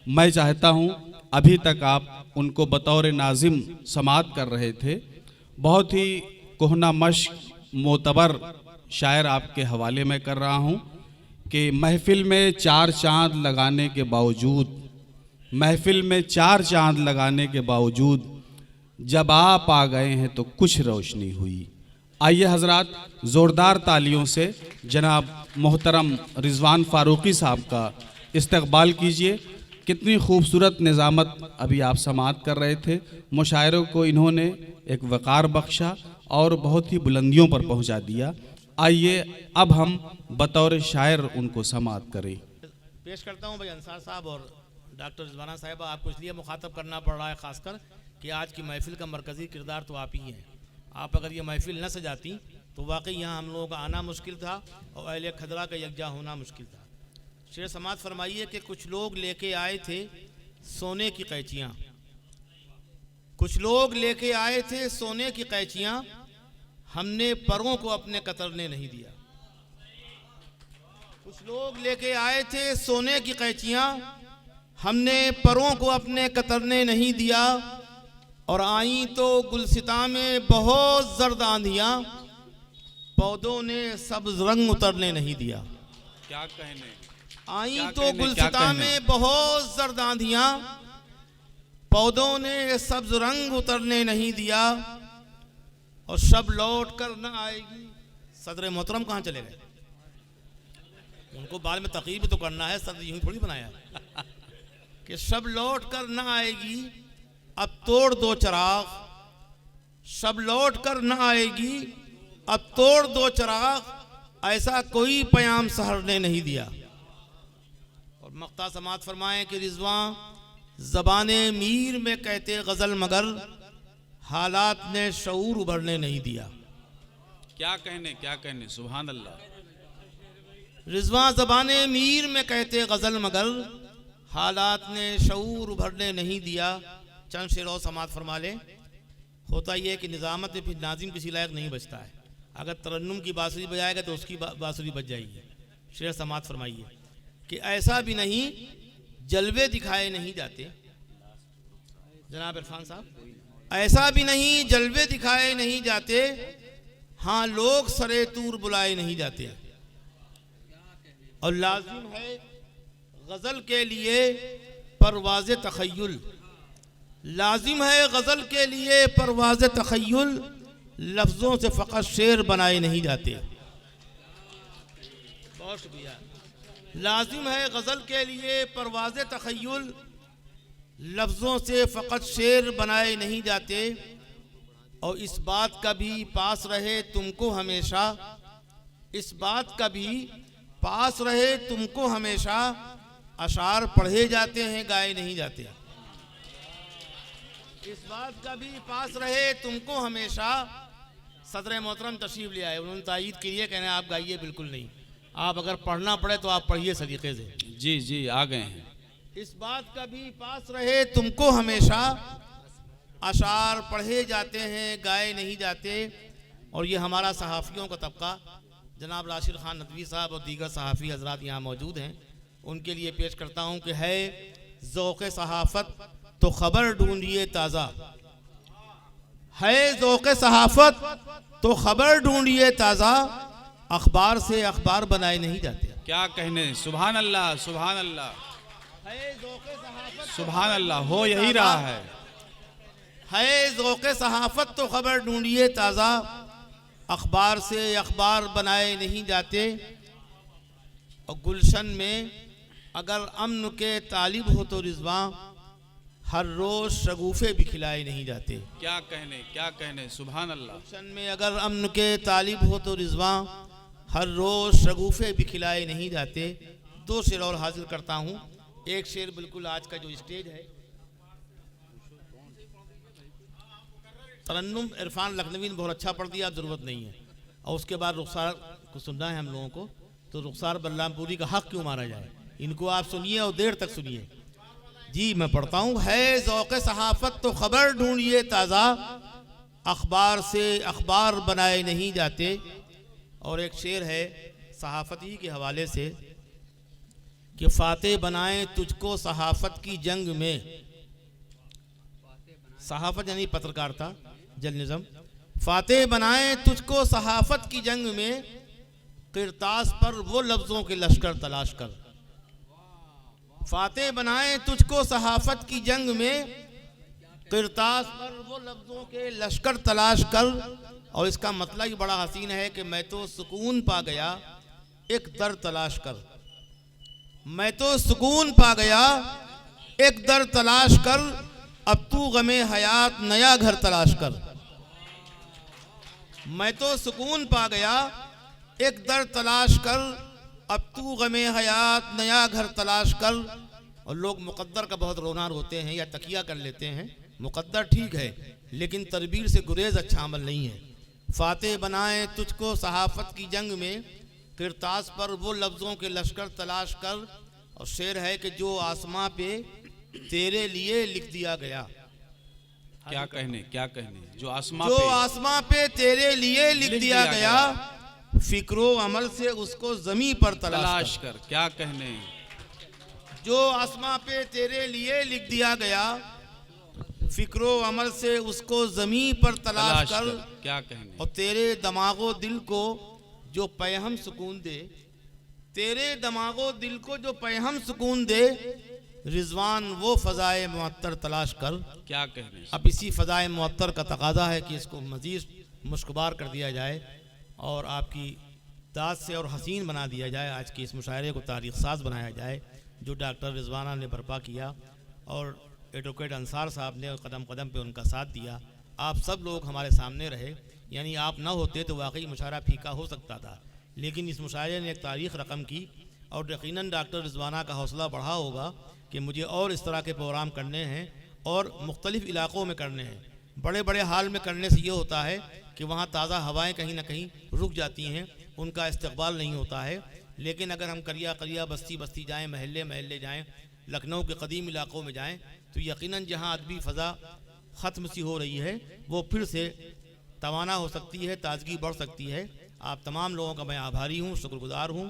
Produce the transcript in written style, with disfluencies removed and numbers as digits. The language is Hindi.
मैं चाहता हूँ, अभी तक आप उनको बतौर नाजिम समात कर रहे थे, बहुत ही कोहना मश्क मोतबर शायर आपके हवाले में कर रहा हूँ कि महफिल में चार चांद लगाने के बावजूद, महफिल में चार चांद लगाने के बावजूद जब आप आ गए हैं तो कुछ रोशनी हुई। आइए हजरात, ज़ोरदार तालियों से जनाब मोहतरम रिजवान फारूकी साहब का इस्तकबाल कीजिए। कितनी खूबसूरत निज़ामत अभी आप समात कर रहे थे। मुशायरों को इन्होंने एक वक़ार बख्शा और बहुत ही बुलंदियों पर पहुंचा दिया। आइए अब हम बतौर शायर उनको समात करें। पेश करता हूं भाई अंसार साहब और डॉक्टर रिजवाना साहिबा, आपको इसलिए मुखातब करना पड़ रहा है खासकर कि आज की महफिल का मरकज़ी किरदार तो आप ही हैं। आप अगर ये महफिल न सजाती तो वाकई यहाँ हम लोगों का आना मुश्किल था और अहले खदरा का यकजा होना मुश्किल था। शेर समात फरमाइए कि कुछ लोग लेके आए थे सोने की कैंचियाँ, कुछ लोग लेके आए थे सोने की कैंचियाँ, हमने परों को अपने कतरने नहीं दिया। कुछ लोग लेके आए थे सोने की कैंचियाँ, हमने परों को अपने कतरने नहीं दिया। और आई तो गुलसिता में बहुत जर्द आंधियाँ, पौधों ने सब्ज रंग उतरने नहीं दिया। क्या कहने, आई क्या तो कहने, गुलसिता में बहुत जर्द आंधियाँ, पौधों ने सब्ज रंग उतरने नहीं दिया। और शब लौट कर न आएगी। सदर मोहतरम कहाँ चले गए? उनको बाद में तकीब तो करना है, सदर यूं थोड़ी बनाया कि शब लौट कर न आएगी, अब तोड़ दो चिराग। शब लौट कर न आएगी, अब तोड़ दो चिराग, ऐसा कोई पयाम सहर ने नहीं दिया। और मक्ता समात फरमाएं कि रिजवां ज़बाने मीर में कहते गज़ल, मगर हालात ने शऊर उभरने नहीं दिया। क्या कहने, क्या कहने, सुभान अल्लाह। रिजवां ज़बाने मीर में कहते गज़ल, मगर हालात ने शऊर उभरने नहीं दिया। चंद शेर और समात फरमा ले। होता यह है कि निज़ामत में फिर नाजिम किसी लायक नहीं बचता है। अगर तरन्नुम की बांसुरी बजाएगा तो उसकी बांसुरी बज जाएगी। शेर समात फरमाइए कि ऐसा भी नहीं जलवे दिखाए नहीं जाते। जनाब इरफान साहब, ऐसा भी नहीं जलवे दिखाए नहीं जाते, हाँ लोग सरे तूर बुलाए नहीं जाते। और लाजिम है गज़ल के लिए परवाज़ तख़य्युल, लाजिम है गज़ल के लिए परवाज़ तख़य्युल, लफ्ज़ों से फ़कत शेर बनाए नहीं जाते। बहुत शुक्रिया। लाजिम है गज़ल के लिए परवाज़ तख़य्युल, लफ्ज़ों से फ़कत शेर बनाए नहीं जाते। और इस बात का भी पास रहे तुमको हमेशा, इस बात का भी पास रहे तुमको हमेशा, अशार पढ़े जाते हैं गाए नहीं जाते। इस बात का भी पास रहे तुमको हमेशा। सदर मोहतरम तशरीफ ले आए, उन्होंने तायीद की है, कहने आप गाइए बिल्कुल नहीं, आप अगर पढ़ना पड़े तो आप पढ़िए सलीके से। जी जी आ गए हैं। इस बात का भी पास रहे तुमको हमेशा, अशार पढ़े जाते हैं गाए नहीं जाते। और ये हमारा सहाफ़ियों का तबका, जनाब राशिद खान नदवी साहब और दीगर सहाफ़ी हजरात यहाँ मौजूद हैं, उनके लिए पेश करता हूँ कि है ज़ौक़ सहाफ़त तो ख़बर ढूंढिए ताज़ा, है ज़ौक़ सहाफ़त तो ख़बर ढूंढिए ताज़ा, अखबार से अखबार बनाए नहीं जाते। क्या कहने, सुभान अल्लाह, सुभान अल्लाह, है ज़ौक़ सहाफ़त सुभान अल्लाह, हो यही रहा है ज़ौक़ सहाफ़त तो ख़बर ढूंढिए ताज़ा, अखबार से अखबार बनाए नहीं जाते। और गुलशन में अगर अमन के तालिब हो तो रिजवां, हर रोज़ शगुफ़े भी खिलाए नहीं जाते। क्या कहने, क्या कहने, सुभान अल्लाह। गुलशन में अगर अमन के तालिब हो तो रिजवां, हर रोज़ शगुफ़े भी खिलाए नहीं जाते। दो शेर और हासिल करता हूँ। एक शेर बिल्कुल आज का जो स्टेज है, तरन्नुम इरफान लखनवी ने बहुत अच्छा पढ़ दिया, अब ज़रूरत नहीं है। और उसके बाद रुखसार को सुनना है हम लोगों को, तो रुखसार बल्लामपुरी का हक़ क्यों मारा जाए। इनको आप सुनिए और देर तक सुनिए। जी मैं पढ़ता हूँ। है ज़ौक़ सहाफ़त तो ख़बर ढूंढिए ताज़ा, अखबार से अखबार बनाए नहीं जाते। और एक शेर है सहाफ़ती के हवाले से कि फातेह बनाए तुझको सहाफत की जंग में, सहाफत यानी पत्रकारिता, जर्नलिज्म, फातेह बनाए तुझको सहाफत की जंग में, किरतास पर वो लफ्जों के लश्कर तलाश कर। फातेह बनाए तुझको सहाफत की जंग में, किरतास पर वो लफ्जों के लश्कर तलाश कर। और इसका मतलब ही बड़ा हसीन है कि मैं तो सुकून पा गया एक दर तलाश कर, मैं तो सुकून पा गया एक दर तलाश कर, अब तू गमे हयात नया घर तलाश कर। मैं तो सुकून पा गया एक दर तलाश कर, अब तू गमे हयात नया घर तलाश कर। और लोग मुकद्दर का बहुत रोना होते हैं या तकिया कर लेते हैं। मुकद्दर ठीक है, लेकिन तदबीर से गुरेज अच्छा अमल नहीं है। फातेह बनाए तुझको सहाफत की जंग में, किरतास पर वो लफ्ज़ों के लश्कर तलाश कर। और शेर है कि जो आसमां पे तेरे लिए लिख दिया गया, क्या कहने, क्या कहने, जो आसमां पे तेरे लिए लिख दिया गया, फिक्रो अमल से उसको जमी पर तलाश कर। क्या कहने, जो आसमां पे तेरे लिए लिख दिया गया, फिक्रो अमल से उसको जमी पर तलाश कर। क्या कहने, और तेरे दमागो दिल को जो पैहम सुकून दे, तेरे दमागो दिल को जो पैहम सुकून दे, रिजवान वो फ़ज़ाए मुअत्तर तलाश कर। क्या कहने। अब इसी फ़ज़ाए मुअत्तर का तकाज़ा है कि इसको मज़ीद मुश्कबार कर दिया जाए और आपकी दाद से और हसीन बना दिया जाए। आज के इस मुशायरे को तारीख़ साज बनाया जाए जो डॉक्टर रिजवाना ने बर्पा किया और एडवोकेट अंसार साहब ने कदम कदम पे उनका साथ दिया। आप सब लोग हमारे सामने रहे, यानी आप ना होते तो वाकई मुशायरा फीका हो सकता था, लेकिन इस मुशायरे ने एक तारीख़ रकम की और यकीनन डॉक्टर रिजवाना का हौसला बढ़ा होगा कि मुझे और इस तरह के प्रोग्राम करने हैं और मुख्तलिफ़ इलाक़ों में करने हैं। बड़े बड़े हाल में करने से ये होता है कि वहाँ ताज़ा हवाएँ कहीं ना कहीं रुक जाती हैं, उनका इस्तकबाल नहीं होता है। लेकिन अगर हम करिया करिया, बस्ती बस्ती जाएँ, महल्ले महल्ले जाएँ, लखनऊ के कदीम इलाक़ों में जाएँ, तो यकीनन जहाँ अदबी फ़ज़ा ख़त्म सी हो रही है वो फिर से तवाना हो सकती है, ताज़गी बढ़ सकती है। आप तमाम लोगों का मैं आभारी हूँ, शुक्रगुज़ार हूँ।